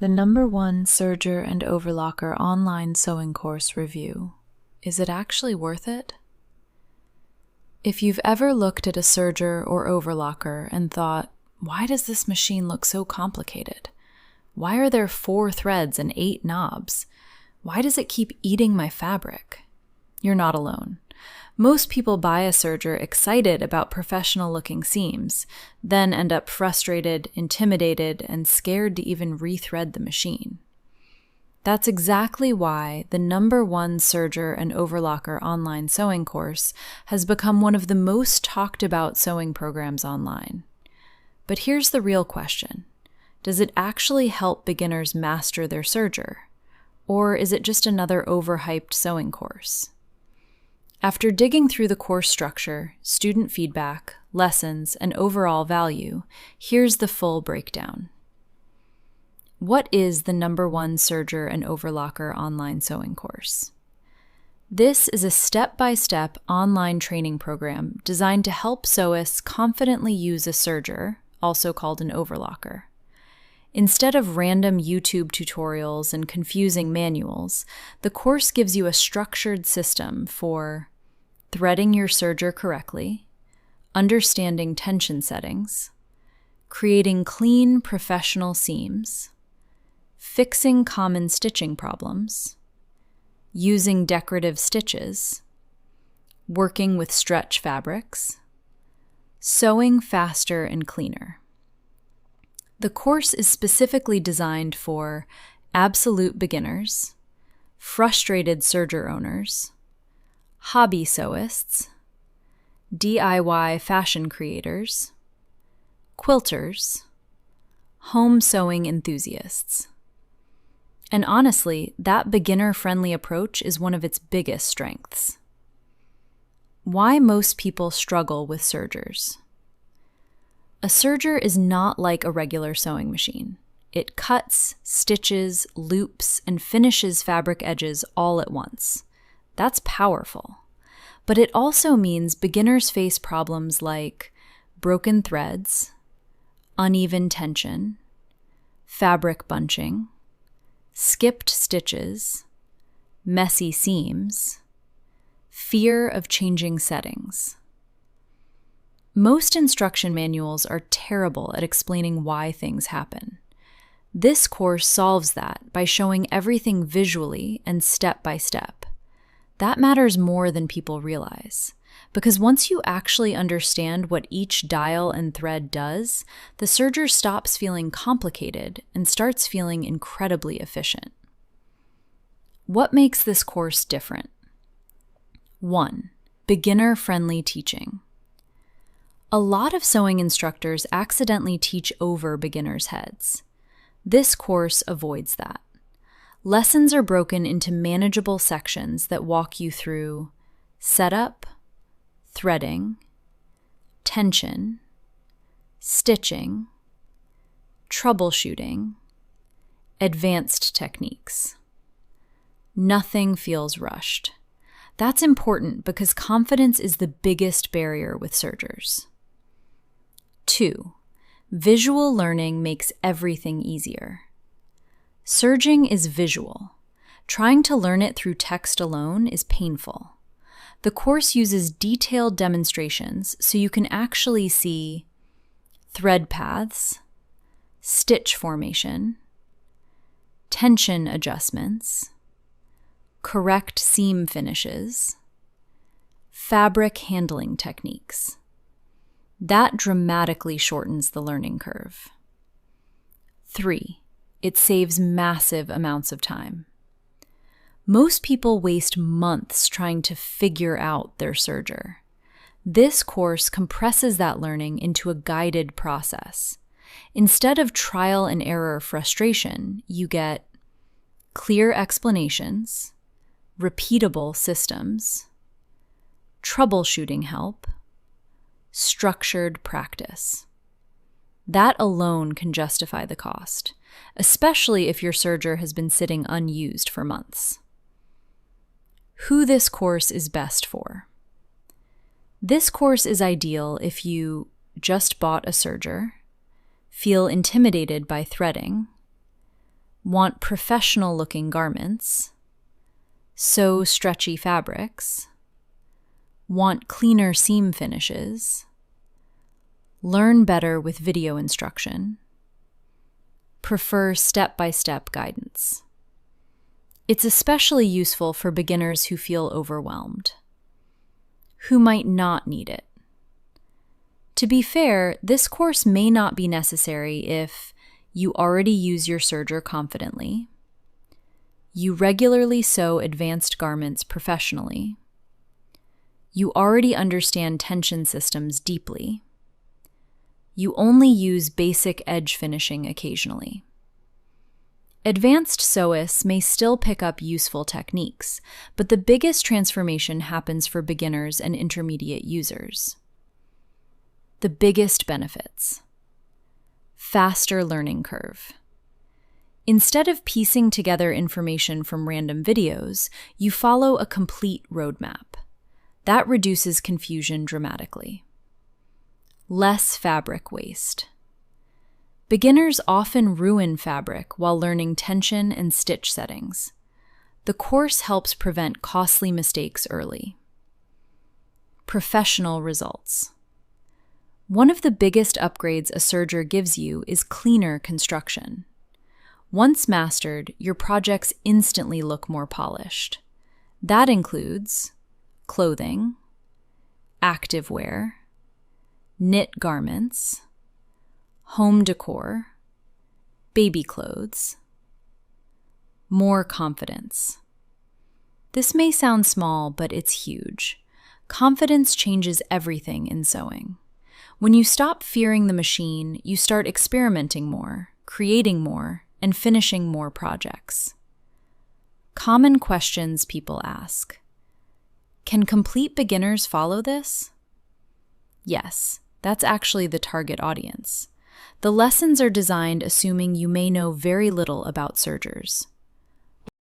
The #1 Serger and Overlocker online sewing course review. Is it actually worth it? If you've ever looked at a Serger or Overlocker and thought, why does this machine look so complicated? Why are there 4 threads and 8 knobs? Why does it keep eating my fabric? You're not alone. Most people buy a Serger excited about professional-looking seams, then end up frustrated, intimidated, and scared to even rethread the machine. That's exactly why the #1 Serger and Overlocker online sewing course has become one of the most talked about sewing programs online. But here's the real question. Does it actually help beginners master their Serger? Or is it just another overhyped sewing course? After digging through the course structure, student feedback, lessons, and overall value, here's the full breakdown. What is the #1 Serger and Overlocker online sewing course? This is a step-by-step online training program designed to help sewists confidently use a Serger, also called an overlocker. Instead of random YouTube tutorials and confusing manuals, the course gives you a structured system for threading your Serger correctly, understanding tension settings, creating clean, professional seams, fixing common stitching problems, using decorative stitches, working with stretch fabrics, sewing faster and cleaner. The course is specifically designed for absolute beginners, frustrated Serger owners, hobby sewists, DIY fashion creators, quilters, home sewing enthusiasts. And honestly, that beginner-friendly approach is one of its biggest strengths. Why most people struggle with Sergers. A Serger is not like a regular sewing machine. It cuts, stitches, loops, and finishes fabric edges all at once. That's powerful. But it also means beginners face problems like broken threads, uneven tension, fabric bunching, skipped stitches, messy seams, fear of changing settings. Most instruction manuals are terrible at explaining why things happen. This course solves that by showing everything visually and step by step. That matters more than people realize, because once you actually understand what each dial and thread does, the Serger stops feeling complicated and starts feeling incredibly efficient. What makes this course different? 1. Beginner-friendly teaching. A lot of sewing instructors accidentally teach over beginners' heads. This course avoids that. Lessons are broken into manageable sections that walk you through setup, threading, tension, stitching, troubleshooting, advanced techniques. Nothing feels rushed. That's important because confidence is the biggest barrier with Sergers. 2. Visual learning makes everything easier. Serging is visual. Trying to learn it through text alone is painful. The course uses detailed demonstrations so you can actually see thread paths, stitch formation, tension adjustments, correct seam finishes, fabric handling techniques. That dramatically shortens the learning curve. 3. It saves massive amounts of time. Most people waste months trying to figure out their Serger. This course compresses that learning into a guided process. Instead of trial and error frustration, you get clear explanations, repeatable systems, troubleshooting help, structured practice. That alone can justify the cost, especially if your Serger has been sitting unused for months. Who this course is best for. This course is ideal if you just bought a Serger, feel intimidated by threading, Want professional-looking garments? Sew stretchy fabrics? Want cleaner seam finishes? Learn better with video instruction? Prefer step-by-step guidance? It's especially useful for beginners who feel overwhelmed, who might not need it. To be fair, this course may not be necessary if you already use your serger confidently, you regularly sew advanced garments professionally, you already understand tension systems deeply, you only use basic edge finishing occasionally. Advanced sewists may still pick up useful techniques, but the biggest transformation happens for beginners and intermediate users. The biggest benefits: faster learning curve. Instead of piecing together information from random videos, you follow a complete roadmap. That reduces confusion dramatically. Less fabric waste. Beginners often ruin fabric while learning tension and stitch settings. The course helps prevent costly mistakes early. Professional results. One of the biggest upgrades a serger gives you is cleaner construction. Once mastered, your projects instantly look more polished. That includes clothing, activewear, knit garments, home decor, baby clothes. More confidence. This may sound small, but it's huge. Confidence changes everything in sewing. When you stop fearing the machine, you start experimenting more, creating more, and finishing more projects. Common questions people ask. Can complete beginners follow this? Yes, that's actually the target audience. The lessons are designed assuming you may know very little about sergers.